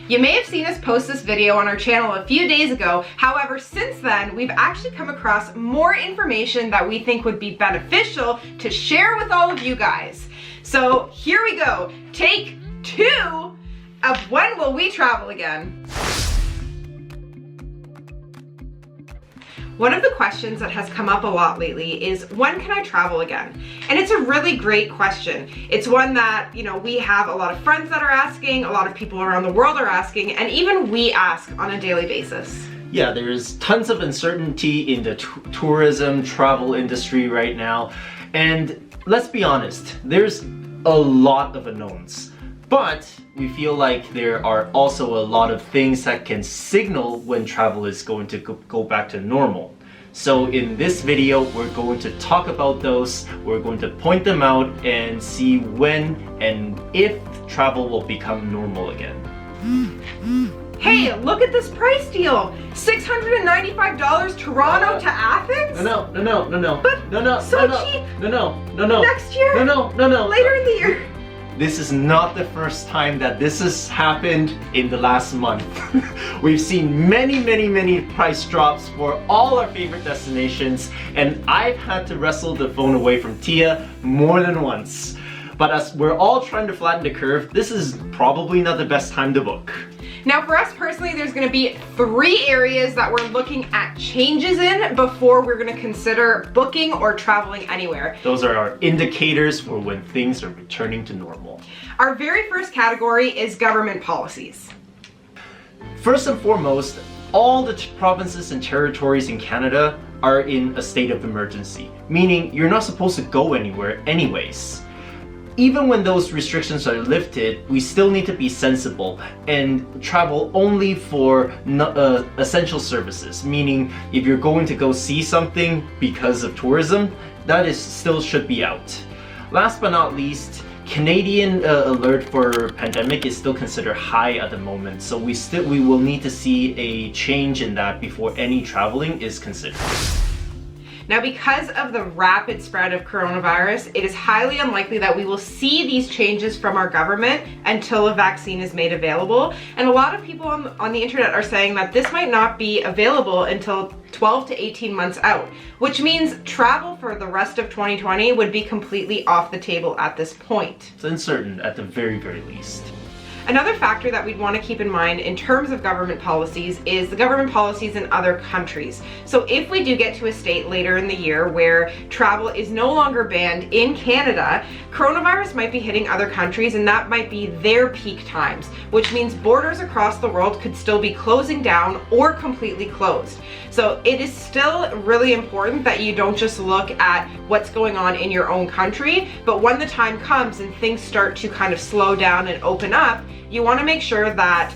You may have seen us post this video on our channel a few days ago. However, since then, we've actually come across more information that we think would be beneficial to share with all of you guys. So here we go. Take 2 of when will we travel again? One of the questions that has come up a lot lately is, when can I travel again? And it's a really great question. It's one that, we have a lot of friends that are asking, a lot of people around the world are asking, and even we ask on a daily basis. Yeah, there's tons of uncertainty in the tourism travel industry right now. And let's be honest, there's a lot of unknowns. But we feel like there are also a lot of things that can signal when travel is going to go back to normal. So in this video, we're going to talk about those, we're going to point them out and see when and if travel will become normal again. Hey, look at this price deal! $695 Toronto to Athens? No. But no, so no, cheap! No. Next year? No. Later in the year? This is not the first time that this has happened in the last month. We've seen many price drops for all our favorite destinations, and I've had to wrestle the phone away from Tia more than once. But as we're all trying to flatten the curve, this is probably not the best time to book. Now for us personally, there's going to be 3 areas that we're looking at changes in before we're going to consider booking or traveling anywhere. Those are our indicators for when things are returning to normal. Our very first category is government policies. First and foremost, all the provinces and territories in Canada are in a state of emergency, meaning you're not supposed to go anywhere anyways. Even when those restrictions are lifted, we still need to be sensible and travel only for essential services, meaning if you're going to go see something because of tourism, that still should be out. Last but not least, Canadian alert for pandemic is still considered high at the moment, so we will need to see a change in that before any traveling is considered. Now, because of the rapid spread of coronavirus, it is highly unlikely that we will see these changes from our government until a vaccine is made available. And a lot of people on the internet are saying that this might not be available until 12 to 18 months out, which means travel for the rest of 2020 would be completely off the table at this point. It's uncertain at the very least. Another factor that we'd want to keep in mind in terms of government policies is the government policies in other countries. So if we do get to a state later in the year where travel is no longer banned in Canada, coronavirus might be hitting other countries, and that might be their peak times, which means borders across the world could still be closing down or completely closed. So it is still really important that you don't just look at what's going on in your own country, but when the time comes and things start to kind of slow down and open up, you want to make sure that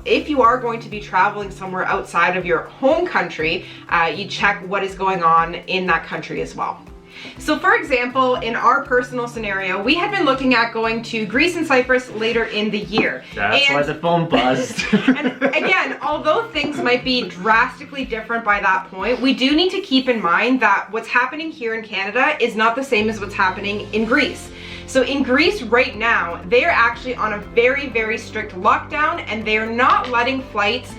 if you are going to be traveling somewhere outside of your home country, you check what is going on in that country as well. So for example, in our personal scenario, we had been looking at going to Greece and Cyprus later in the year. That's why the phone buzzed. And again, although things might be drastically different by that point, we do need to keep in mind that what's happening here in Canada is not the same as what's happening in Greece. So in Greece right now, they're actually on a very strict lockdown, and they're not letting flights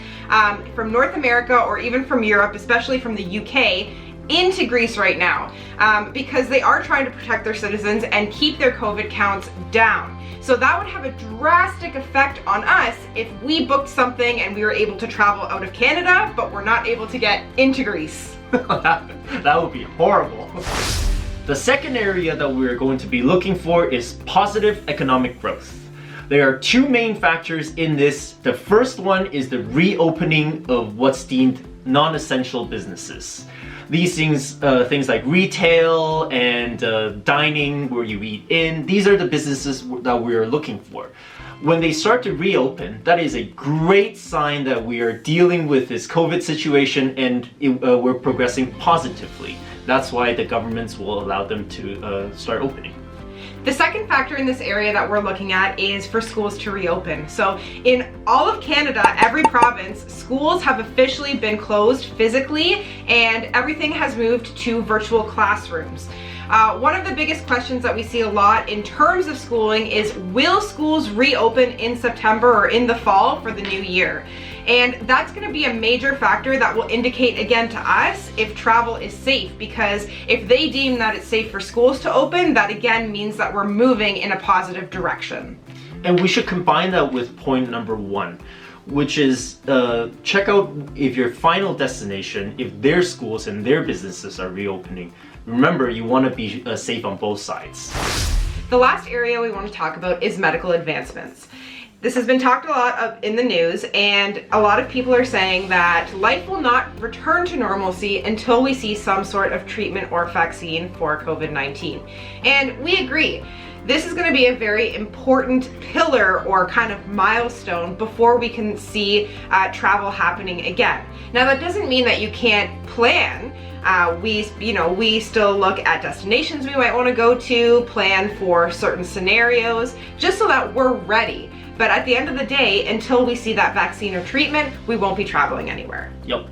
from North America or even from Europe, especially from the UK, into Greece right now, because they are trying to protect their citizens and keep their COVID counts down. So that would have a drastic effect on us if we booked something and we were able to travel out of Canada, but we're not able to get into Greece. That would be horrible. The second area that we're going to be looking for is positive economic growth. There are 2 main factors in this. The first one is the reopening of what's deemed non-essential businesses. These things like retail and dining where you eat in, these are the businesses that we're looking for. When they start to reopen, that is a great sign that we are dealing with this COVID situation and we're progressing positively. That's why the governments will allow them to start opening. The second factor in this area that we're looking at is for schools to reopen. So in all of Canada, every province, schools have officially been closed physically and everything has moved to virtual classrooms. One of the biggest questions that we see a lot in terms of schooling is, will schools reopen in September or in the fall for the new year? And that's going to be a major factor that will indicate again to us if travel is safe, because if they deem that it's safe for schools to open, that again means that we're moving in a positive direction. And we should combine that with point number 1, which is check out if your final destination, if their schools and their businesses are reopening. Remember, you want to be safe on both sides. The last area we want to talk about is medical advancements. This has been talked a lot in the news, and a lot of people are saying that life will not return to normalcy until we see some sort of treatment or vaccine for COVID-19. And we agree. This is going to be a very important pillar or kind of milestone before we can see travel happening again. Now, that doesn't mean that you can't plan. We still look at destinations we might want to go to, plan for certain scenarios, just so that we're ready. But at the end of the day, until we see that vaccine or treatment, we won't be traveling anywhere. Yep.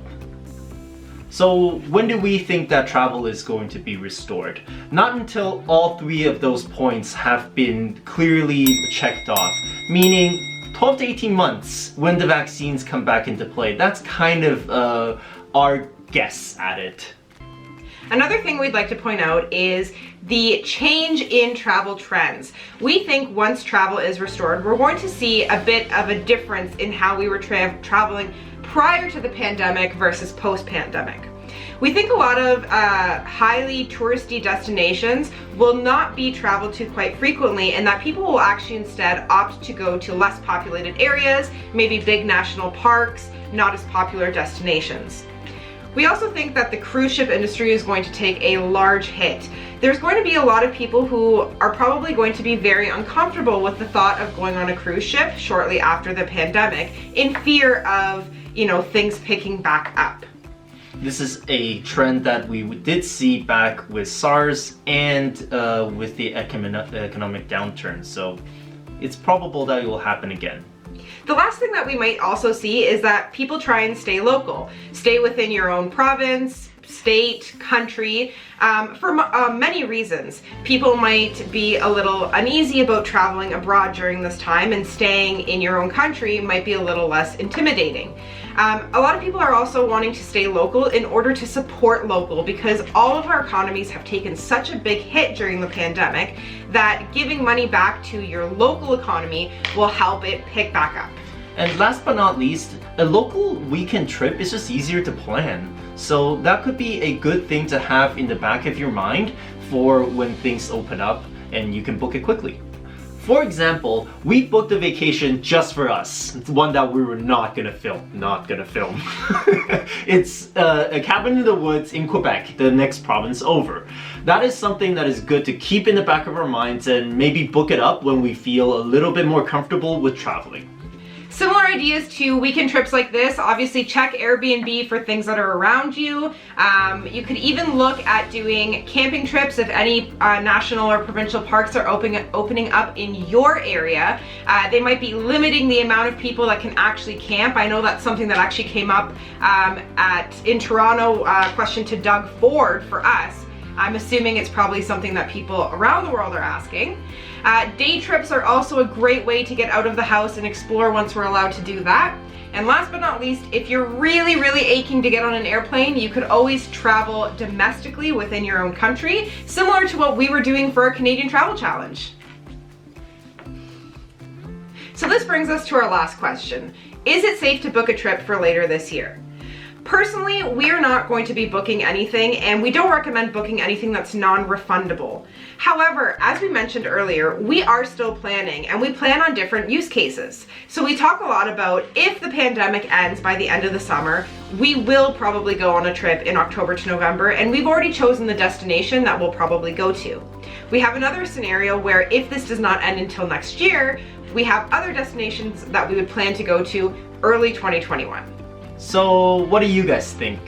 So when do we think that travel is going to be restored? Not until all 3 of those points have been clearly checked off, meaning 12 to 18 months when the vaccines come back into play. That's kind of our guess at it. Another thing we'd like to point out is the change in travel trends. We think once travel is restored, we're going to see a bit of a difference in how we were traveling prior to the pandemic versus post-pandemic. We think a lot of highly touristy destinations will not be traveled to quite frequently, and that people will actually instead opt to go to less populated areas, maybe big national parks, not as popular destinations. We also think that the cruise ship industry is going to take a large hit. There's going to be a lot of people who are probably going to be very uncomfortable with the thought of going on a cruise ship shortly after the pandemic, in fear of, things picking back up. This is a trend that we did see back with SARS and with the economic downturn, so it's probable that it will happen again. The last thing that we might also see is that people try and stay local. Stay within your own province, state, country, for many reasons. People might be a little uneasy about traveling abroad during this time, and staying in your own country might be a little less intimidating. A lot of people are also wanting to stay local in order to support local, because all of our economies have taken such a big hit during the pandemic that giving money back to your local economy will help it pick back up. And last but not least, a local weekend trip is just easier to plan. So that could be a good thing to have in the back of your mind for when things open up and you can book it quickly. For example, we booked a vacation just for us. It's one that we were not gonna film. It's a cabin in the woods in Quebec, the next province over. That is something that is good to keep in the back of our minds and maybe book it up when we feel a little bit more comfortable with traveling. Similar ideas to weekend trips like this. Obviously, check Airbnb for things that are around you. You could even look at doing camping trips if any national or provincial parks are opening up in your area. They might be limiting the amount of people that can actually camp. I know that's something that actually came up in Toronto, question to Doug Ford for us. I'm assuming it's probably something that people around the world are asking. Day trips are also a great way to get out of the house and explore once we're allowed to do that. And last but not least, if you're really, really aching to get on an airplane, you could always travel domestically within your own country, similar to what we were doing for our Canadian Travel Challenge. So this brings us to our last question. Is it safe to book a trip for later this year? Personally, we are not going to be booking anything, and we don't recommend booking anything that's non-refundable. However, as we mentioned earlier, we are still planning, and we plan on different use cases. So we talk a lot about if the pandemic ends by the end of the summer, we will probably go on a trip in October to November, and we've already chosen the destination that we'll probably go to. We have another scenario where if this does not end until next year, we have other destinations that we would plan to go to early 2021. So what do you guys think?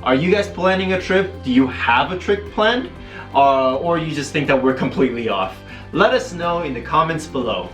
Are you guys planning a trip? Do you have a trip planned? Or you just think that we're completely off? Let us know in the comments below.